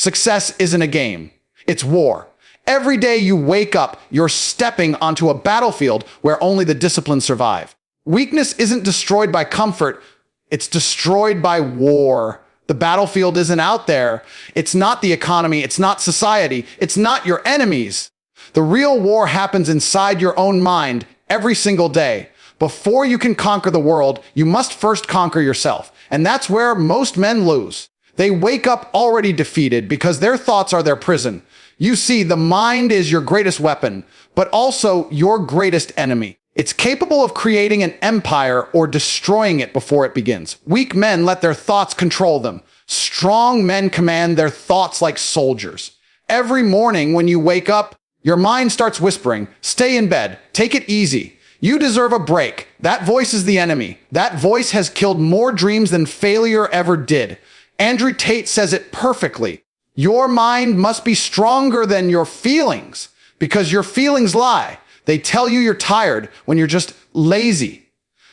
Success isn't a game. It's war. Every day you wake up, you're stepping onto a battlefield where only the disciplined survive. Weakness isn't destroyed by comfort. It's destroyed by war. The battlefield isn't out there. It's not the economy. It's not society. It's not your enemies. The real war happens inside your own mind every single day. Before you can conquer the world, you must first conquer yourself. And that's where most men lose. They wake up already defeated because their thoughts are their prison. You see, the mind is your greatest weapon, but also your greatest enemy. It's capable of creating an empire or destroying it before it begins. Weak men let their thoughts control them. Strong men command their thoughts like soldiers. Every morning when you wake up, your mind starts whispering, "Stay in bed, take it easy. You deserve a break." That voice is the enemy. That voice has killed more dreams than failure ever did. Andrew Tate says it perfectly. Your mind must be stronger than your feelings, because your feelings lie. They tell you you're tired when you're just lazy.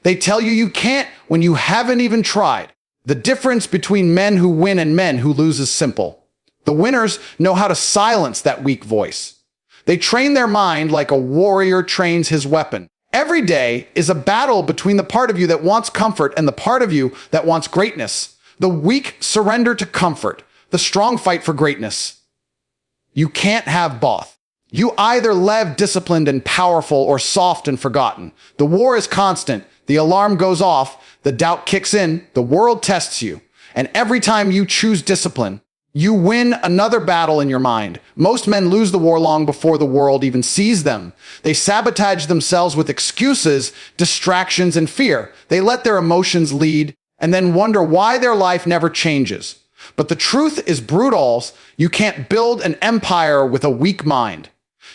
They tell you you can't when you haven't even tried. The difference between men who win and men who lose is simple. The winners know how to silence that weak voice. They train their mind like a warrior trains his weapon. Every day is a battle between the part of you that wants comfort and the part of you that wants greatness. The weak surrender to comfort. The strong fight for greatness. You can't have both. You either live disciplined and powerful or soft and forgotten. The war is constant. The alarm goes off. The doubt kicks in. The world tests you. And every time you choose discipline, you win another battle in your mind. Most men lose the war long before the world even sees them. They sabotage themselves with excuses, distractions, and fear. They let their emotions lead and then wonder why their life never changes. But the truth is brutal. You can't build an empire with a weak mind.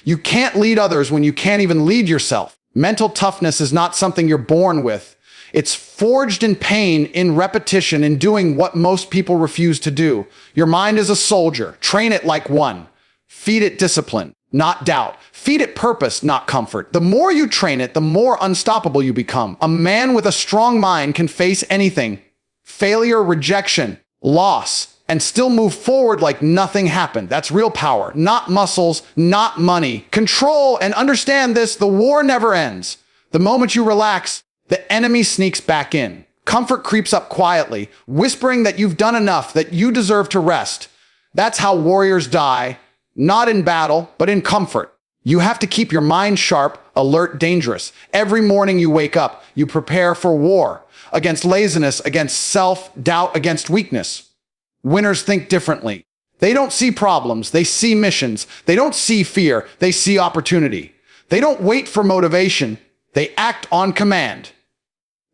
You can't lead others when you can't even lead yourself. Mental toughness is not something you're born with. It's forged in pain, in repetition, in doing what most people refuse to do. Your mind is a soldier. Train it like one. Feed it discipline, not doubt. Feed it purpose, not comfort. The more you train it, the more unstoppable you become. A man with a strong mind can face anything. Failure, rejection, loss, and still move forward like nothing happened. That's real power, not muscles, not money. Control and understand this, the war never ends. The moment you relax, the enemy sneaks back in. Comfort creeps up quietly, whispering that you've done enough, that you deserve to rest. That's how warriors die, not in battle, but in comfort. You have to keep your mind sharp, alert, dangerous. Every morning you wake up, you prepare for war, against laziness, against self-doubt, against weakness. Winners think differently. They don't see problems, they see missions. They don't see fear, they see opportunity. They don't wait for motivation, they act on command.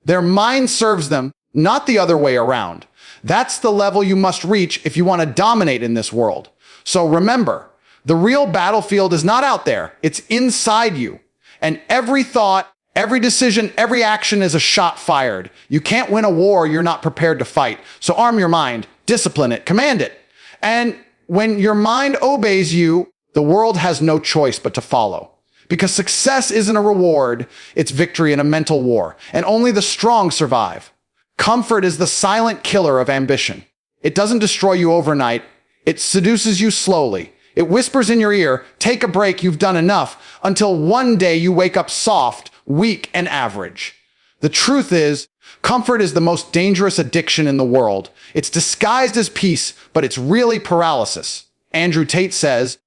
Their mind serves them, not the other way around. That's the level you must reach if you want to dominate in this world. So remember, the real battlefield is not out there, it's inside you. And every thought, every decision, every action is a shot fired. You can't win a war you're not prepared to fight. So arm your mind, discipline it, command it. And when your mind obeys you, the world has no choice but to follow. Because success isn't a reward, it's victory in a mental war. And only the strong survive. Comfort is the silent killer of ambition. It doesn't destroy you overnight. It seduces you slowly. It whispers in your ear, take a break, you've done enough, until one day you wake up soft, weak, and average. The truth is, comfort is the most dangerous addiction in the world. It's disguised as peace, but it's really paralysis. Andrew Tate says,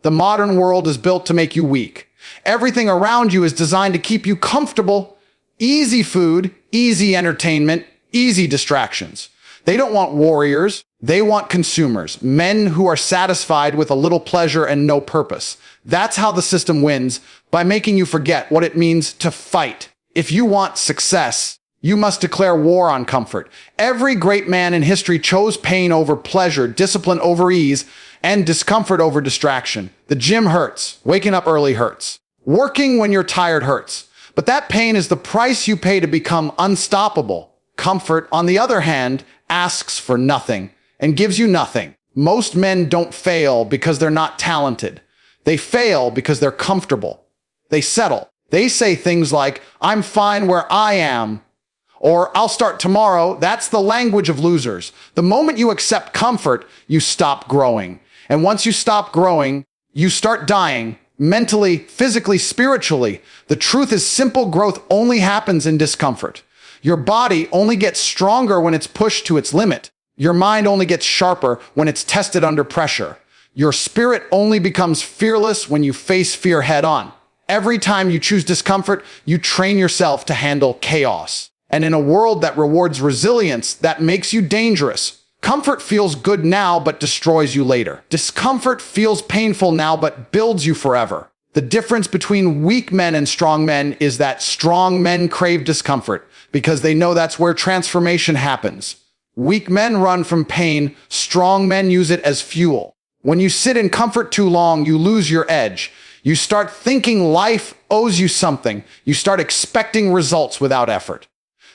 the modern world is built to make you weak. Everything around you is designed to keep you comfortable. Easy food, easy entertainment, easy distractions. They don't want warriors. They want consumers, men who are satisfied with a little pleasure and no purpose. That's how the system wins, by making you forget what it means to fight. If you want success, you must declare war on comfort. Every great man in history chose pain over pleasure, discipline over ease, and discomfort over distraction. The gym hurts. Waking up early hurts. Working when you're tired hurts. But that pain is the price you pay to become unstoppable. Comfort, on the other hand, asks for nothing and gives you nothing. Most men don't fail because they're not talented. They fail because they're comfortable. They settle. They say things like, I'm fine where I am, Or I'll start tomorrow. That's the language of losers. The moment you accept comfort, you stop growing. And once you stop growing, you start dying. Mentally, physically, spiritually. The truth is simple growth only happens in discomfort. Your body only gets stronger when it's pushed to its limit. Your mind only gets sharper when it's tested under pressure. Your spirit only becomes fearless when you face fear head on. Every time you choose discomfort, you train yourself to handle chaos. And in a world that rewards resilience, that makes you dangerous. Comfort feels good now, but destroys you later. Discomfort feels painful now, but builds you forever. The difference between weak men and strong men is that strong men crave discomfort because they know that's where transformation happens. Weak men run from pain. Strong men use it as fuel. When you sit in comfort too long, you lose your edge. You start thinking life owes you something. You start expecting results without effort.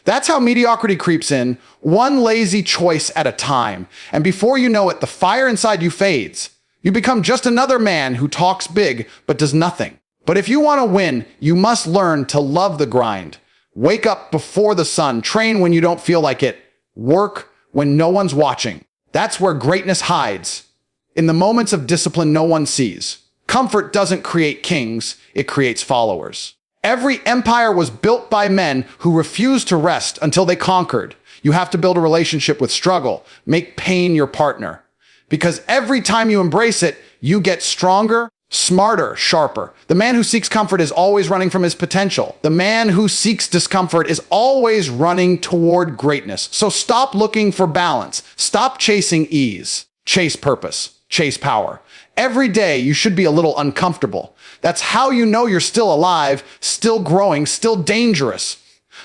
That's how mediocrity creeps in, one lazy choice at a time. And before you know it, the fire inside you fades. You become just another man who talks big but does nothing. But if you want to win, you must learn to love the grind. Wake up before the sun. Train when you don't feel like it. Work when no one's watching. That's where greatness hides. In the moments of discipline no one sees. Comfort doesn't create kings, it creates followers. Every empire was built by men who refused to rest until they conquered. You have to build a relationship with struggle. Make pain your partner. Because every time you embrace it, you get stronger, smarter, sharper. The man who seeks comfort is always running from his potential. The man who seeks discomfort is always running toward greatness. So stop looking for balance. Stop chasing ease. Chase purpose. Chase power. Every day you should be a little uncomfortable. That's how you know you're still alive, still growing, still dangerous.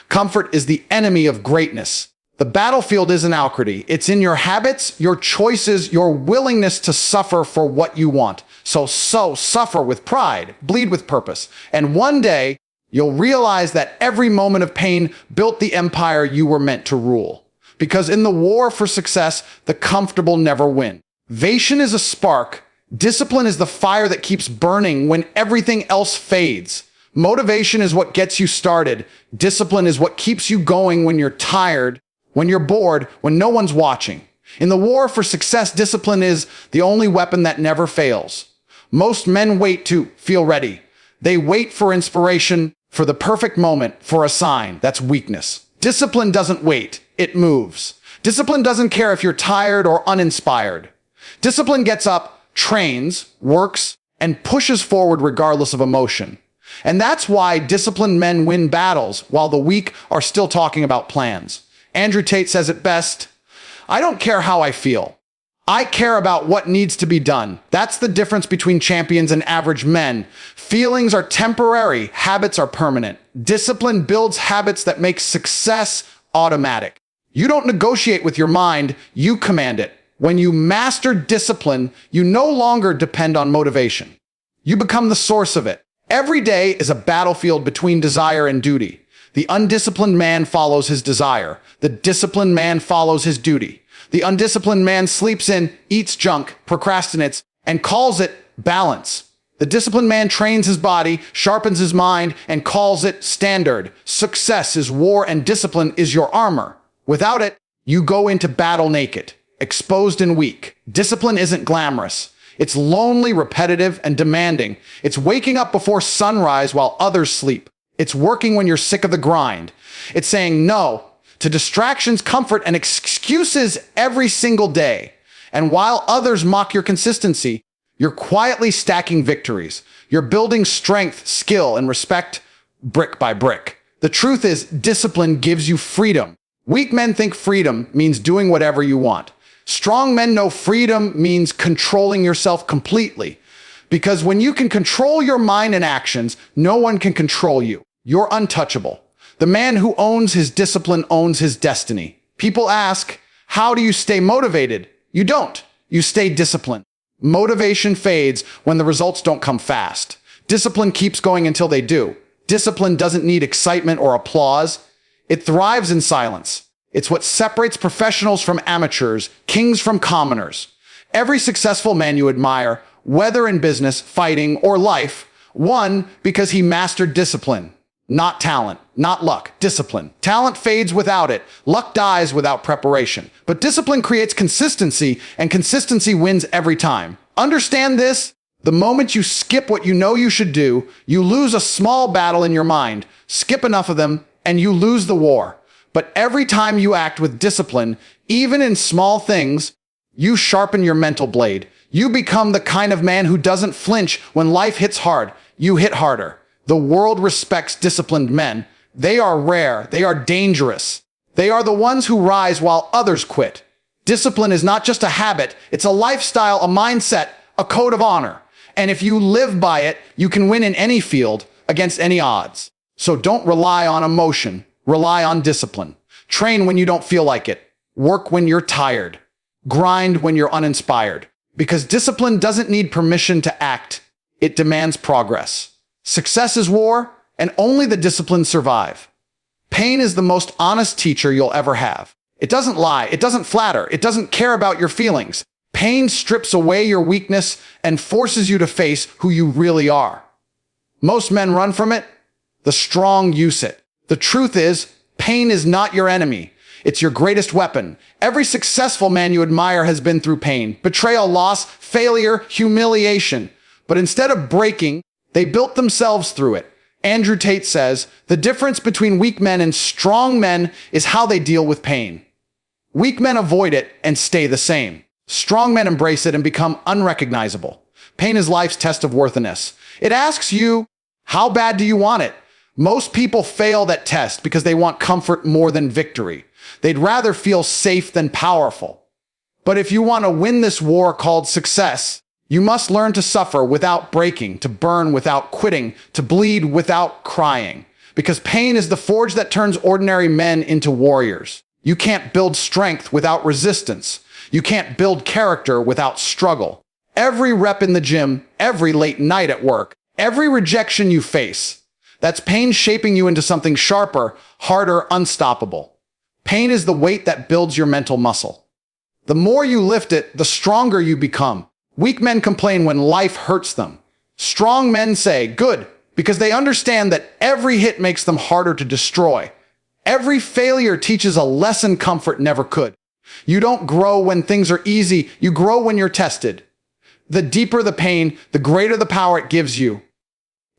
Comfort is the enemy of greatness. The battlefield isn't alacrity. It's in your habits, your choices, your willingness to suffer for what you want. So suffer with pride, bleed with purpose. And one day, you'll realize that every moment of pain built the empire you were meant to rule. Because in the war for success, the comfortable never win. Motivation is a spark. Discipline is the fire that keeps burning when everything else fades. Motivation is what gets you started. Discipline is what keeps you going when you're tired, when you're bored, when no one's watching. In the war for success, discipline is the only weapon that never fails. Most men wait to feel ready. They wait for inspiration, for the perfect moment, for a sign. That's weakness. Discipline doesn't wait. It moves. Discipline doesn't care if you're tired or uninspired. Discipline gets up, trains, works, and pushes forward regardless of emotion. And that's why disciplined men win battles while the weak are still talking about plans. Andrew Tate says it best, "I don't care how I feel. I care about what needs to be done." That's the difference between champions and average men. Feelings are temporary, habits are permanent. Discipline builds habits that make success automatic. You don't negotiate with your mind, you command it. When you master discipline, you no longer depend on motivation. You become the source of it. Every day is a battlefield between desire and duty. The undisciplined man follows his desire. The disciplined man follows his duty. The undisciplined man sleeps in, eats junk, procrastinates, and calls it balance. The disciplined man trains his body, sharpens his mind, and calls it standard. Success is war and discipline is your armor. Without it, you go into battle naked, exposed and weak. Discipline isn't glamorous. It's lonely, repetitive, and demanding. It's waking up before sunrise while others sleep. It's working when you're sick of the grind. It's saying no to distractions, comfort, and excuses every single day. And while others mock your consistency, you're quietly stacking victories. You're building strength, skill, and respect brick by brick. The truth is, discipline gives you freedom. Weak men think freedom means doing whatever you want. Strong men know freedom means controlling yourself completely. Because when you can control your mind and actions, no one can control you. You're untouchable. The man who owns his discipline owns his destiny. People ask, how do you stay motivated? You don't. You stay disciplined. Motivation fades when the results don't come fast. Discipline keeps going until they do. Discipline doesn't need excitement or applause. It thrives in silence. It's what separates professionals from amateurs, kings from commoners. Every successful man you admire, whether in business, fighting, or life, won because he mastered discipline. Not talent, not luck, discipline. Talent fades without it. Luck dies without preparation. But discipline creates consistency, and consistency wins every time. Understand this? The moment you skip what you know you should do, you lose a small battle in your mind. Skip enough of them, and you lose the war. But every time you act with discipline, even in small things, you sharpen your mental blade. You become the kind of man who doesn't flinch when life hits hard. You hit harder. The world respects disciplined men. They are rare. They are dangerous. They are the ones who rise while others quit. Discipline is not just a habit. It's a lifestyle, a mindset, a code of honor. And if you live by it, you can win in any field against any odds. So don't rely on emotion. Rely on discipline. Train when you don't feel like it. Work when you're tired. Grind when you're uninspired. Because discipline doesn't need permission to act. It demands progress. Success is war, and only the disciplined survive. Pain is the most honest teacher you'll ever have. It doesn't lie, it doesn't flatter, it doesn't care about your feelings. Pain strips away your weakness and forces you to face who you really are. Most men run from it. The strong use it. The truth is, pain is not your enemy. It's your greatest weapon. Every successful man you admire has been through pain, betrayal, loss, failure, humiliation. But instead of breaking, they built themselves through it. Andrew Tate says, the difference between weak men and strong men is how they deal with pain. Weak men avoid it and stay the same. Strong men embrace it and become unrecognizable. Pain is life's test of worthiness. It asks you, how bad do you want it? Most people fail that test because they want comfort more than victory. They'd rather feel safe than powerful. But if you want to win this war called success, you must learn to suffer without breaking, to burn without quitting, to bleed without crying. Because pain is the forge that turns ordinary men into warriors. You can't build strength without resistance. You can't build character without struggle. Every rep in the gym, every late night at work, every rejection you face, that's pain shaping you into something sharper, harder, unstoppable. Pain is the weight that builds your mental muscle. The more you lift it, the stronger you become. Weak men complain when life hurts them. Strong men say, good, because they understand that every hit makes them harder to destroy. Every failure teaches a lesson comfort never could. You don't grow when things are easy, you grow when you're tested. The deeper the pain, the greater the power it gives you.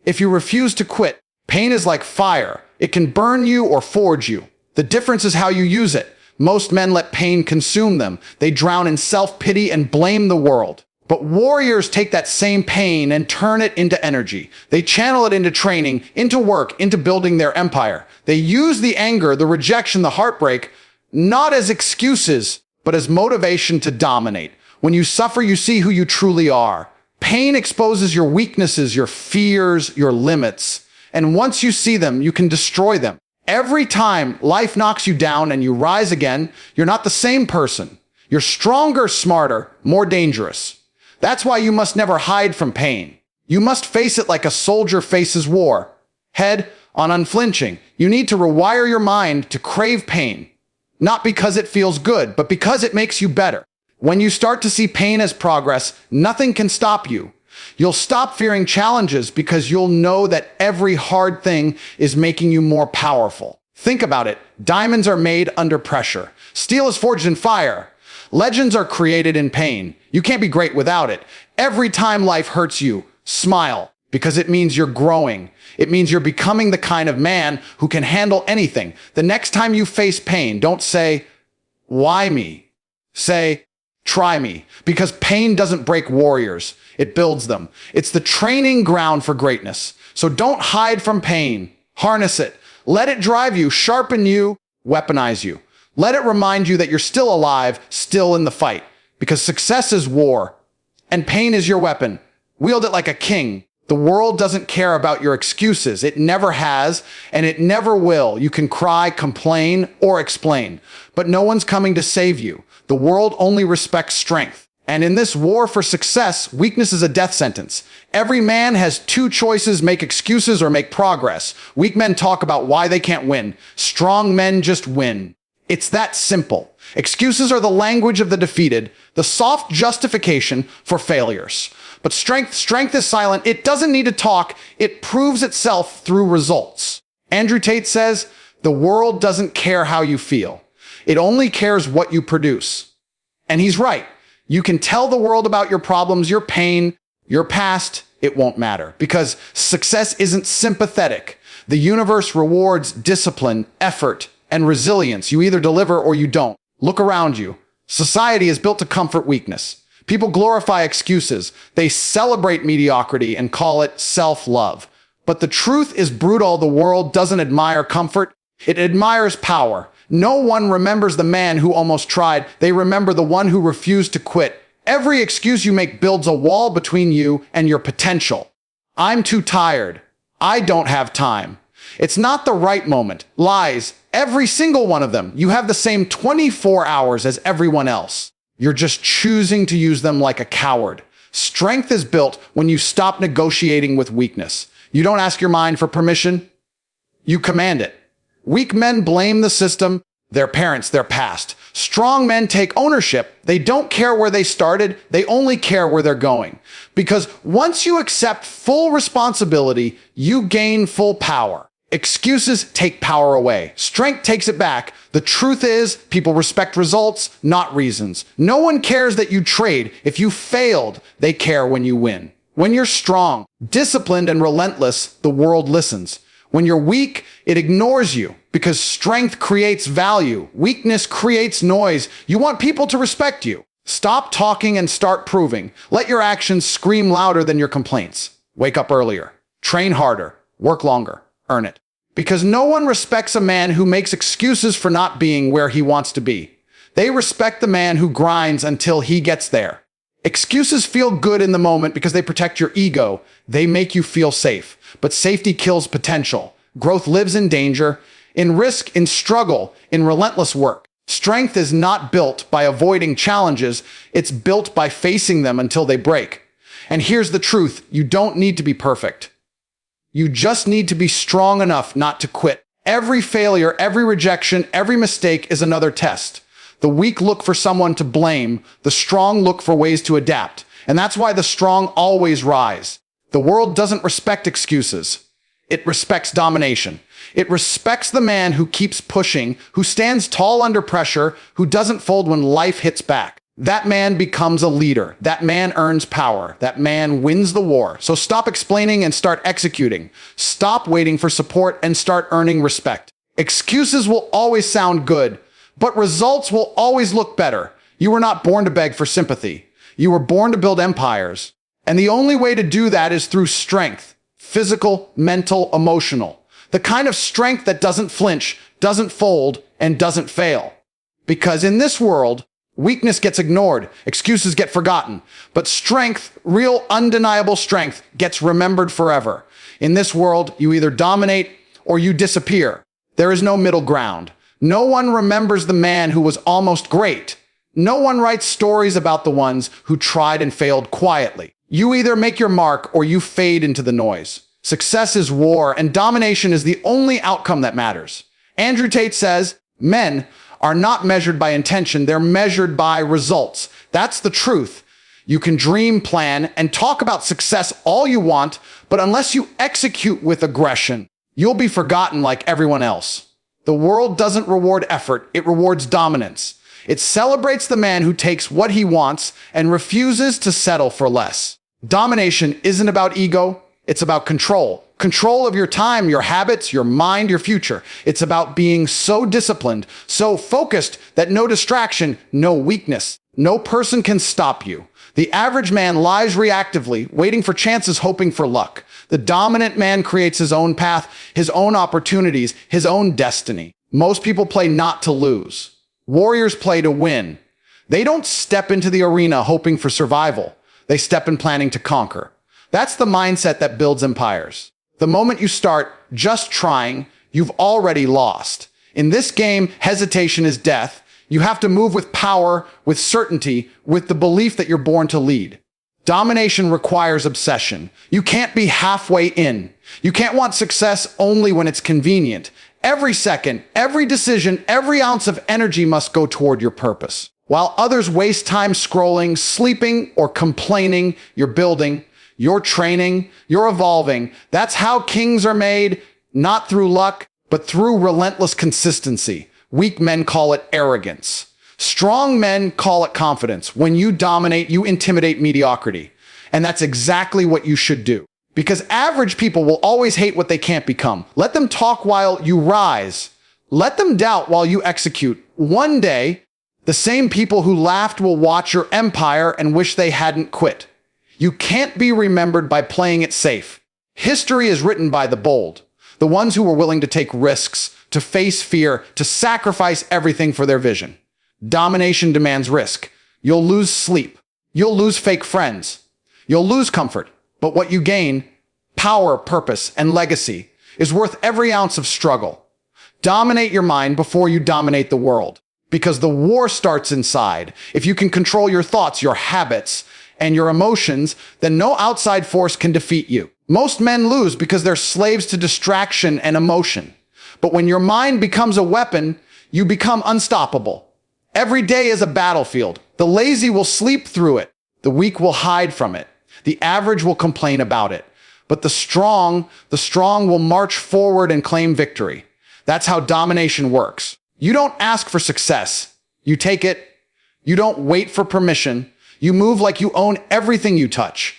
If you refuse to quit, pain is like fire. It can burn you or forge you. The difference is how you use it. Most men let pain consume them. They drown in self-pity and blame the world. But warriors take that same pain and turn it into energy. They channel it into training, into work, into building their empire. They use the anger, the rejection, the heartbreak, not as excuses, but as motivation to dominate. When you suffer, you see who you truly are. Pain exposes your weaknesses, your fears, your limits. And once you see them, you can destroy them. Every time life knocks you down and you rise again, you're not the same person. You're stronger, smarter, more dangerous. That's why you must never hide from pain. You must face it like a soldier faces war. Head on unflinching. You need to rewire your mind to crave pain. Not because it feels good, but because it makes you better. When you start to see pain as progress, nothing can stop you. You'll stop fearing challenges because you'll know that every hard thing is making you more powerful. Think about it. Diamonds are made under pressure. Steel is forged in fire. Legends are created in pain. You can't be great without it. Every time life hurts you, smile, because it means you're growing. It means you're becoming the kind of man who can handle anything. The next time you face pain, don't say, why me? Say, try me. Because pain doesn't break warriors. It builds them. It's the training ground for greatness. So don't hide from pain. Harness it. Let it drive you, sharpen you, weaponize you. Let it remind you that you're still alive, still in the fight. Because success is war, and pain is your weapon. Wield it like a king. The world doesn't care about your excuses. It never has, and it never will. You can cry, complain, or explain, but no one's coming to save you. The world only respects strength. And in this war for success, weakness is a death sentence. Every man has two choices: make excuses or make progress. Weak men talk about why they can't win. Strong men just win. It's that simple. Excuses are the language of the defeated, the soft justification for failures. But strength is silent. It doesn't need to talk. It proves itself through results. Andrew Tate says, the world doesn't care how you feel. It only cares what you produce. And he's right. You can tell the world about your problems, your pain, your past. It won't matter because success isn't sympathetic. The universe rewards discipline, effort, and resilience. You either deliver or you don't. Look around you. Society is built to comfort weakness. People glorify excuses. They celebrate mediocrity and call it self-love. But the truth is brutal. The world doesn't admire comfort. It admires power. No one remembers the man who almost tried. They remember the one who refused to quit. Every excuse you make builds a wall between you and your potential. I'm too tired. I don't have time. It's not the right moment. Lies. Every single one of them. You have the same 24 hours as everyone else. You're just choosing to use them like a coward. Strength is built when you stop negotiating with weakness. You don't ask your mind for permission. You command it. Weak men blame the system, their parents, their past. Strong men take ownership. They don't care where they started. They only care where they're going. Because once you accept full responsibility, you gain full power. Excuses take power away. Strength takes it back. The truth is, people respect results, not reasons. No one cares that you trade. If you failed, they care when you win. When you're strong, disciplined, and relentless, the world listens. When you're weak, it ignores you because strength creates value. Weakness creates noise. You want people to respect you. Stop talking and start proving. Let your actions scream louder than your complaints. Wake up earlier. Train harder. Work longer. Earn it. Because no one respects a man who makes excuses for not being where he wants to be. They respect the man who grinds until he gets there. Excuses feel good in the moment because they protect your ego. They make you feel safe. But safety kills potential. Growth lives in danger, in risk, in struggle, in relentless work. Strength is not built by avoiding challenges. It's built by facing them until they break. And here's the truth. You don't need to be perfect. You just need to be strong enough not to quit. Every failure, every rejection, every mistake is another test. The weak look for someone to blame. The strong look for ways to adapt. And that's why the strong always rise. The world doesn't respect excuses. It respects domination. It respects the man who keeps pushing, who stands tall under pressure, who doesn't fold when life hits back. That man becomes a leader. That man earns power. That man wins the war. So stop explaining and start executing. Stop waiting for support and start earning respect. Excuses will always sound good, but results will always look better. You were not born to beg for sympathy. You were born to build empires. And the only way to do that is through strength. Physical, mental, emotional. The kind of strength that doesn't flinch, doesn't fold, and doesn't fail. Because in this world, weakness gets ignored, excuses get forgotten, but strength, real undeniable strength, gets remembered forever. In this world, you either dominate or you disappear. There is no middle ground. No one remembers the man who was almost great. No one writes stories about the ones who tried and failed quietly. You either make your mark or you fade into the noise. Success is war, and domination is the only outcome that matters. Andrew Tate says, men are not measured by intention, they're measured by results. That's the truth. You can dream, plan, and talk about success all you want, but unless you execute with aggression, you'll be forgotten like everyone else. The world doesn't reward effort, it rewards dominance. It celebrates the man who takes what he wants and refuses to settle for less. Domination isn't about ego, it's about control. Control of your time, your habits, your mind, your future. It's about being so disciplined, so focused that no distraction, no weakness, no person can stop you. The average man lies reactively, waiting for chances, hoping for luck. The dominant man creates his own path, his own opportunities, his own destiny. Most people play not to lose. Warriors play to win. They don't step into the arena hoping for survival. They step in planning to conquer. That's the mindset that builds empires. The moment you start just trying, you've already lost. In this game, hesitation is death. You have to move with power, with certainty, with the belief that you're born to lead. Domination requires obsession. You can't be halfway in. You can't want success only when it's convenient. Every second, every decision, every ounce of energy must go toward your purpose. While others waste time scrolling, sleeping, or complaining, you're building, you're training, you're evolving. That's how kings are made, Not through luck, but through relentless consistency. Weak men call it arrogance. Strong men call it confidence. When you dominate, you intimidate mediocrity. And that's exactly what you should do. Because average people will always hate what they can't become. Let them talk while you rise. Let them doubt while you execute. One day, the same people who laughed will watch your empire and wish they hadn't quit. You can't be remembered by playing it safe. History is written by the bold, the ones who were willing to take risks, to face fear, to sacrifice everything for their vision. Domination demands risk. You'll lose sleep. You'll lose fake friends. You'll lose comfort. But what you gain, power, purpose, and legacy, is worth every ounce of struggle. Dominate your mind before you dominate the world. Because the war starts inside. If you can control your thoughts, your habits, and your emotions, then no outside force can defeat you. Most men lose because they're slaves to distraction and emotion. But when your mind becomes a weapon, you become unstoppable. Every day is a battlefield. The lazy will sleep through it. The weak will hide from it. The average will complain about it. But the strong will march forward and claim victory. That's how domination works. You don't ask for success. You take it. You don't wait for permission. You move like you own everything you touch.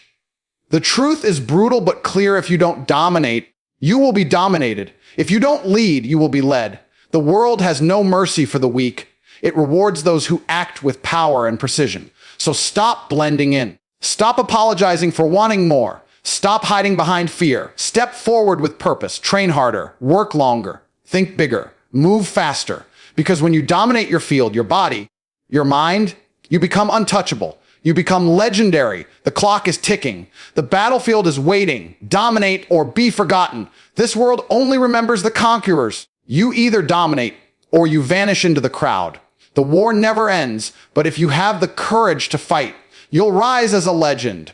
The truth is brutal but clear. If you don't dominate, you will be dominated. If you don't lead, you will be led. The world has no mercy for the weak. It rewards those who act with power and precision. So stop blending in. Stop apologizing for wanting more. Stop hiding behind fear. Step forward with purpose. Train harder. Work longer. Think bigger. Move faster. Because when you dominate your field, your body, your mind, you become untouchable. You become legendary. The clock is ticking. The battlefield is waiting. Dominate or be forgotten. This world only remembers the conquerors. You either dominate or you vanish into the crowd. The war never ends, but if you have the courage to fight, you'll rise as a legend.